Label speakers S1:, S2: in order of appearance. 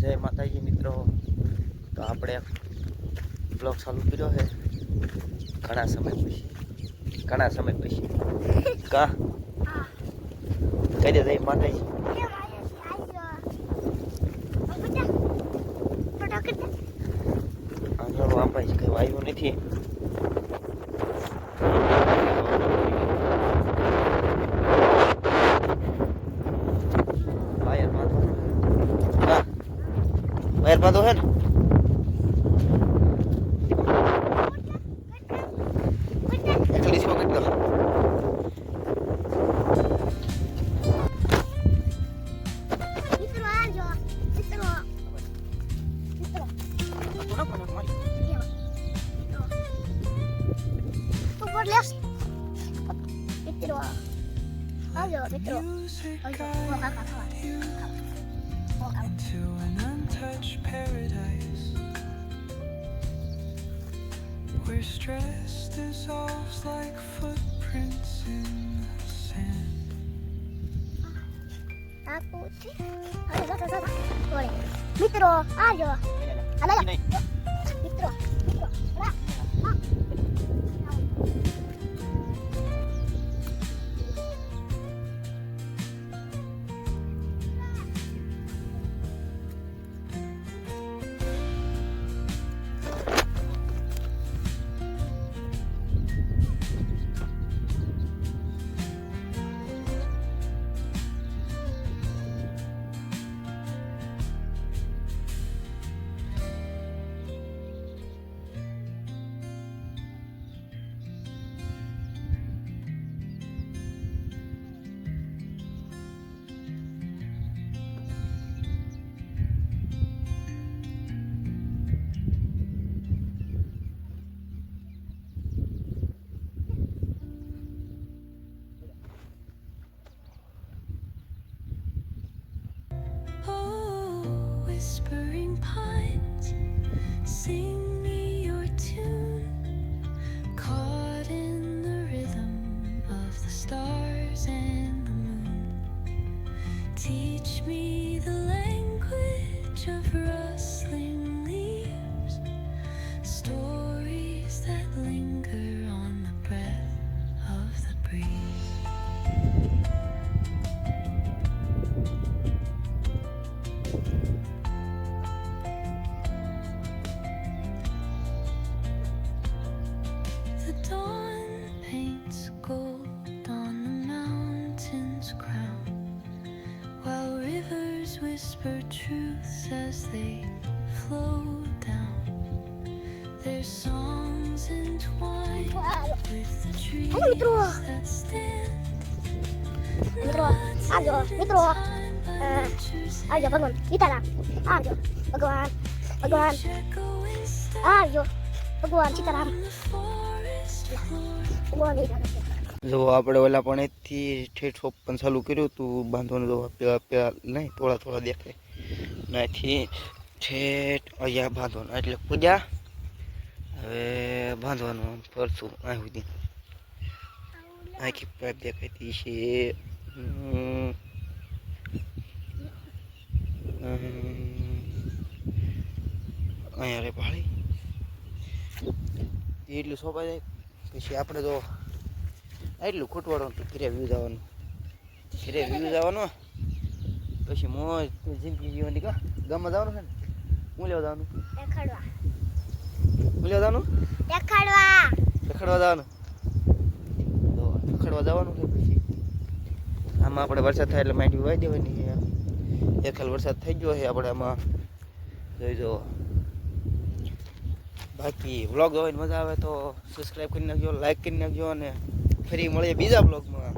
S1: જય માતાજી મિત્રો. તો આપણે બ્લોગ ચાલુ કર્યો છે ઘણા સમય પછી કા કહી દે જય માતાજી. આંગણું આપણે કઈ વાયુ નથી. વાયર બાંધો હે ને એકલી સીમો કેટલો
S2: To an untouched paradise where stress dissolves like footprints in the sand.
S3: મિત્રો આવજો હાલો મિત્રો
S2: Whispering pines, sing me your tune, caught in the rhythm of the stars and the moon. Teach me the language of rustling leaves, stories that linger on the breath of the breeze. The dawn paints gold on the mountain's crown, while rivers whisper truths as they flow down. Their songs entwined with the trees that stand.
S3: આવજો મિત્રો આવજો ભગવાન સીતારામ આવજો ભગવાન આવજો ભગવાન સીતારામ ભગવાન
S1: જો આપણે ઓલા પણ એથી ઠેઠ શોપ પણ ચાલુ કર્યું હતું બાંધવાનું. જો પેલા નહીં થોડા દેખાય નાથી ઠેઠ અહીંયા બાંધવાનું એટલે પૂજા. હવે બાંધવાનું આમ ફરશું અહીં સુધી આખી પાઇપ દેખાતી છે. અહીંયા રે ભાળી એટલું સોંપાઈ જાય પછી આપણે તો એટલું ખૂટવાડવાનું ઘરે વ્યૂ જવાનું પછી મોજ જિંદગી જીવવાની કા ગામમાં જવાનું છે ને હું લેવા જવાનું દેખાડવા જવાનું છે. પછી આમાં આપણે વરસાદ થાય એટલે માંડવી વાઈ દેવાની. એકાલ વરસાદ થઈ ગયો છે આપણે આમાં જોઈ જો. બાકી વ્લોગ જોઈને મજા આવે તો સબસ્ક્રાઈબ કરી નાખજો, લાઈક કરી નાખજો અને ફરી મળીએ બીજા વ્લોગમાં.